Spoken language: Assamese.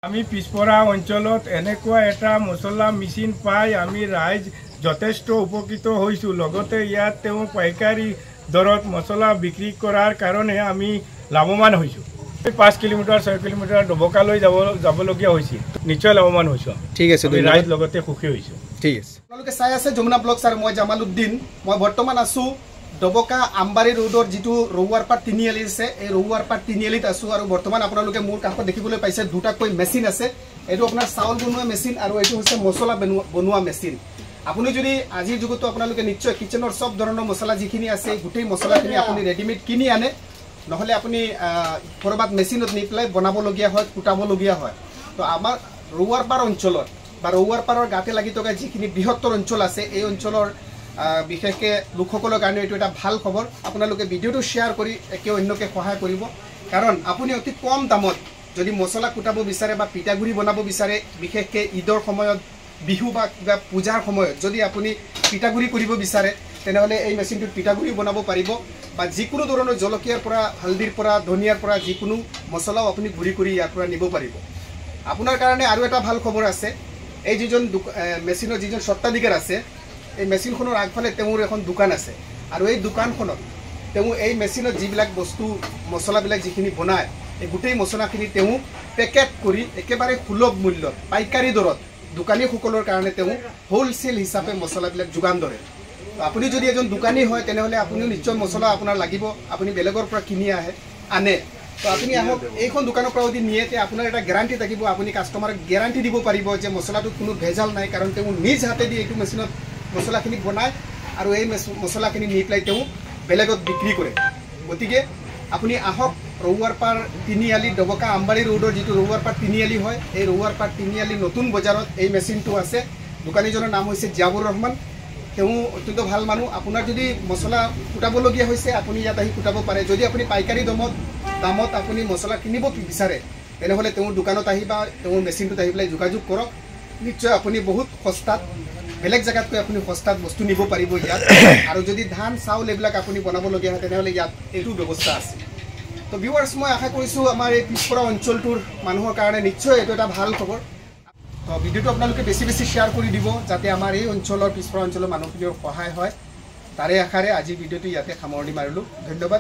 আমি পিছপৰা অঞ্চলত এনেকুৱা এটা মছলা মেচিন পাই আমি ৰাইজ যথেষ্ট উপকৃত হৈছোঁ। লগতে ইয়াত তেওঁ পাইকাৰী দৰত মছলা বিক্ৰী কৰাৰ কাৰণে আমি লাভৱান হৈছোঁ। 5 কিলোমিটাৰ 6 কিলোমিটাৰ ডবকালৈ যাবলগীয়া হৈছিল। নিশ্চয় লাভৱান হৈছোঁ। ঠিক আছে, ৰাইজ লগতে সুখী হৈছোঁ। ঠিক আছে, আপোনালোকে চাই আছে যমুনা ব্লগছ আৰু মই জামাল উদ্দিন। মই বৰ্তমান আছোঁ ডবকা আমবাৰী ৰোডৰ যিটো ৰৌৱাৰপাট তিনিআলি আছে, এই ৰৌৱাৰপাট তিনিআলিত আছোঁ। আৰু বৰ্তমান আপোনালোকে মোৰ কাষত দেখিবলৈ পাইছে দুটাকৈ মেচিন আছে। এইটো আপোনাৰ চাউল বনোৱা মেচিন আৰু এইটো হৈছে মছলা বনোৱা মেচিন। আপুনি যদি আজিৰ যুগতো আপোনালোকে নিশ্চয় কিচেনৰ সব ধৰণৰ মছলা যিখিনি আছে গোটেই মছলাখিনি আপুনি ৰেডিমেড কিনি আনে, নহ'লে আপুনি ক'ৰবাত মেচিনত নি পেলাই বনাবলগীয়া হয়, কুটাবলগীয়া হয়। তো আমাৰ ৰৌৱাৰপাৰ অঞ্চলত বা ৰৌৱাৰপাৰৰ গাতে লাগি থকা যিখিনি বৃহত্তৰ অঞ্চল আছে, এই অঞ্চলৰ বিশেষকৈ লোকসকলৰ কাৰণে এইটো এটা ভাল খবৰ। আপোনালোকে ভিডিঅ'টো শ্বেয়াৰ কৰি একে অন্যকে সহায় কৰিব, কাৰণ আপুনি অতি কম দামত যদি মছলা কুটাব বিচাৰে বা পিঠাগুড়ি বনাব বিচাৰে, বিশেষকৈ ঈদৰ সময়ত, বিহু বা কিবা পূজাৰ সময়ত যদি আপুনি পিঠাগুড়ি কৰিব বিচাৰে, তেনেহ'লে এই মেচিনটোত পিঠাগুড়ি বনাব পাৰিব। বা যিকোনো ধৰণৰ জলকীয়াৰ পৰা, হালধিৰ পৰা, ধনিয়াৰ পৰা যিকোনো মছলাও আপুনি গুড়ি কৰি ইয়াৰ পৰা নিব পাৰিব। আপোনাৰ কাৰণে আৰু এটা ভাল খবৰ আছে। এই যিজন মেচিনৰ যিজন স্বত্বাধিকাৰ আছে, এই মেচিনখনৰ আগফালে তেওঁৰ এখন দোকান আছে। আৰু এই দোকানখনত তেওঁ এই মেচিনত যিবিলাক বস্তু মছলাবিলাক যিখিনি বনায়, এই গোটেই মছলাখিনি তেওঁ পেকেট কৰি একেবাৰে সুলভ মূল্যত পাইকাৰী দৰত দোকানীসকলৰ কাৰণে তেওঁ হোলচেল হিচাপে মছলাবিলাক যোগান ধৰে। আপুনি যদি এজন দোকানী হয়, তেনেহ'লে আপুনিও নিশ্চয় মছলা আপোনাৰ লাগিব, আপুনি বেলেগৰ পৰা কিনি আনে। তো আপুনি আহক, এইখন দোকানৰ পৰা যদি নিয়ে, তেতিয়া আপোনাৰ এটা গেৰাণ্টি থাকিব। আপুনি কাষ্টমাৰক গেৰাণ্টি দিব পাৰিব যে মছলাটোত কোনো ভেজাল নাই, কাৰণ তেওঁ নিজ হাতেদি এইটো মেচিনত মছলাখিনি বনায় আৰু এই মছলাখিনি নি পেলাই তেওঁ বেলেগত বিক্ৰী কৰে। গতিকে আপুনি আহক, ৰৌৱাৰপাৰ তিনিআলি, ডবকা আমবাৰী ৰোডৰ যিটো ৰৌৱাৰপাৰ তিনিআলি হয়, এই ৰৌৱাৰপাৰ তিনিআলি নতুন বজাৰত এই মেচিনটো আছে। দোকানীজনৰ নাম হৈছে জিয়াবুৰ ৰহমান। তেওঁ অত্যন্ত ভাল মানুহ। আপোনাৰ যদি মছলা কুটাবলগীয়া হৈছে, আপুনি ইয়াত আহি কুটাব পাৰে। যদি আপুনি পাইকাৰী দামত আপুনি মছলা কিনিব বিচাৰে, তেনেহ'লে তেওঁৰ দোকানত আহি বা তেওঁৰ মেচিনটোত আহি পেলাই যোগাযোগ কৰক। নিশ্চয় আপুনি বহুত সস্তাত, বেলেগ জেগাতকৈ আপুনি সস্তাত বস্তু নিব পাৰিব ইয়াত। আৰু যদি ধান চাউল এইবিলাক আপুনি বনাবলগীয়া হয়, তেনেহ'লে ইয়াত এইটো ব্যৱস্থা আছে। তো ভিউৱাৰ্ছ, মই আশা কৰিছোঁ আমাৰ এই পিছপৰা অঞ্চলটোৰ মানুহৰ কাৰণে নিশ্চয় এইটো এটা ভাল খবৰ। তো ভিডিঅ'টো আপোনালোকে বেছি শ্বেয়াৰ কৰি দিব, যাতে আমাৰ এই অঞ্চলৰ পিছপৰা অঞ্চলৰ মানুহখিনিৰ সহায় হয়। তাৰে আশাৰে আজি ভিডিঅ'টো ইয়াতে সামৰণি মাৰিলোঁ। ধন্যবাদ।